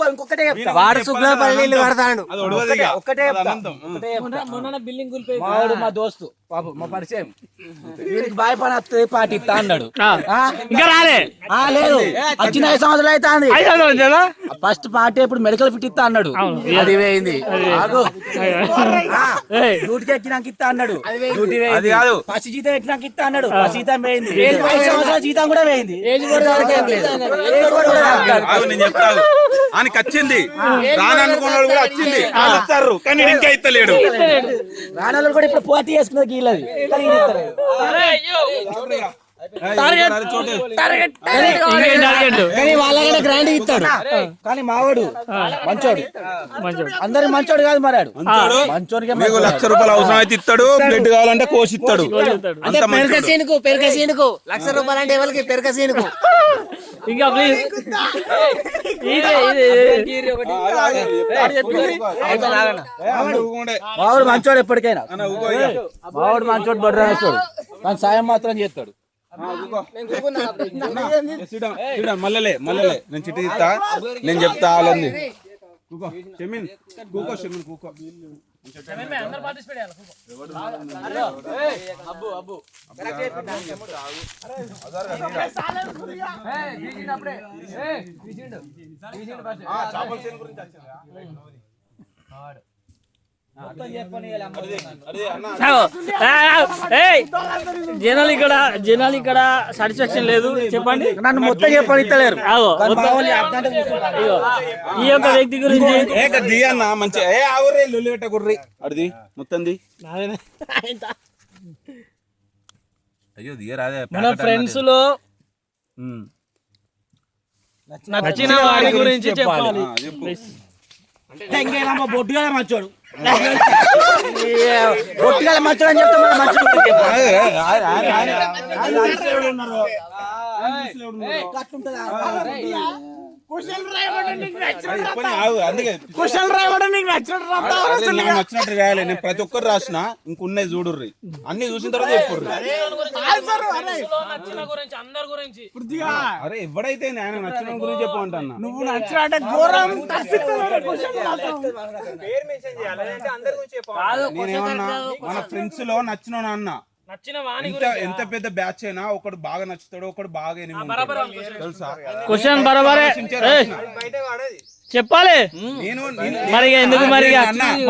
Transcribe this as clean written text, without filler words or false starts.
ఇంకొకటే వాడు శుక్లపల్లి కడతాడు. మావాడు మా దోస్తు పాపం మా పరిచయం వీరికి బాయ్ పని వస్తుంది పాటి ఇస్తా అన్నాడు. ఇంకా రాలే లేదు వచ్చిన 5 సంవత్సరాలు అయితే ఫస్ట్ పార్టీ ఇప్పుడు మెడికల్ ఫిట్ ఇస్తా అన్నాడు. అది వేయింది డ్యూటీకి ఎక్కినాక ఇస్తా అన్నాడు. డ్యూటీ వేయింది. ఫస్ట్ జీతం ఎక్కినాక ఇస్తా అన్నాడు. ఫస్ట్ జీతం వేయింది. 5 సంవత్సరాల జీతం కూడా వేయింది. నేను చెప్తాను ఆయనకి వచ్చింది రాననుకున్నాడు కూడా వచ్చింది వస్తారు కానీ ఇంకా ఇస్తలేడు. రానాలు కూడా ఇప్పుడు పోటీ చేసుకున్నది గీలది కానీ వాళ్ళ గ్రాండ్ ఇస్తాడు. కానీ మావాడు మంచోడు అందరి మంచోడు కాదు మరాడు మంచోడికి ₹1,00,000 అవసరం అయితే ఇస్తాడు. బ్లడ్ కావాలంటే కోసిస్తాడు. పెరకసీనుకు ₹1,00,000 అంటే ఎవరికి పెరకసీనుకు ఇంకా ప్లీజ్ మావాడు మంచోడు ఎప్పటికైనా మావాడు మంచోడు బడ్రాడు కానీ సాయం మాత్రం చేస్తాడు. మల్లలే నేను చిట్టి ఇస్తా నేను చెప్తా వాళ్ళని షమీన్ కూకో షమీన్ కూకో జనాలు ఇక్కడ సాటిస్ఫాక్షన్ లేదు. చెప్పండి నన్ను మొత్తం చెప్పని ఇస్తలేరు. ఈ యొక్క వ్యక్తి గురించి మంచి పెట్టకుర్రి అడిది మొత్తం అయ్యో దిగరాదే. మన ఫ్రెండ్స్ లో నచ్చిన వాడి గురించి చెప్పాలి. బొట్టుగా మంచోడు బొట్టుగా మంచోడు అని చెప్తా నచ్చినట్టు రాయాలి. నేను ప్రతి ఒక్కరు రాసిన ఇంకున్నాయి చూడుర్రి అన్ని చూసిన తర్వాత చెప్పుర్రి. అరే ఎవడైతే ఆయన నచ్చిన గురించి చెప్పమంటా నువ్వు నేనేమన్నా మన ఫ్రెండ్స్ లో నచ్చిన అన్న ఎంత పెద్ద బ్యాచ్ అయినా ఒకడు బాగా నచ్చుతాడు ఒకడు బాగా తెలుసా. క్వశ్చన్ బరాబరే చెప్పాలి. నేను మరి ఎందుకు మరి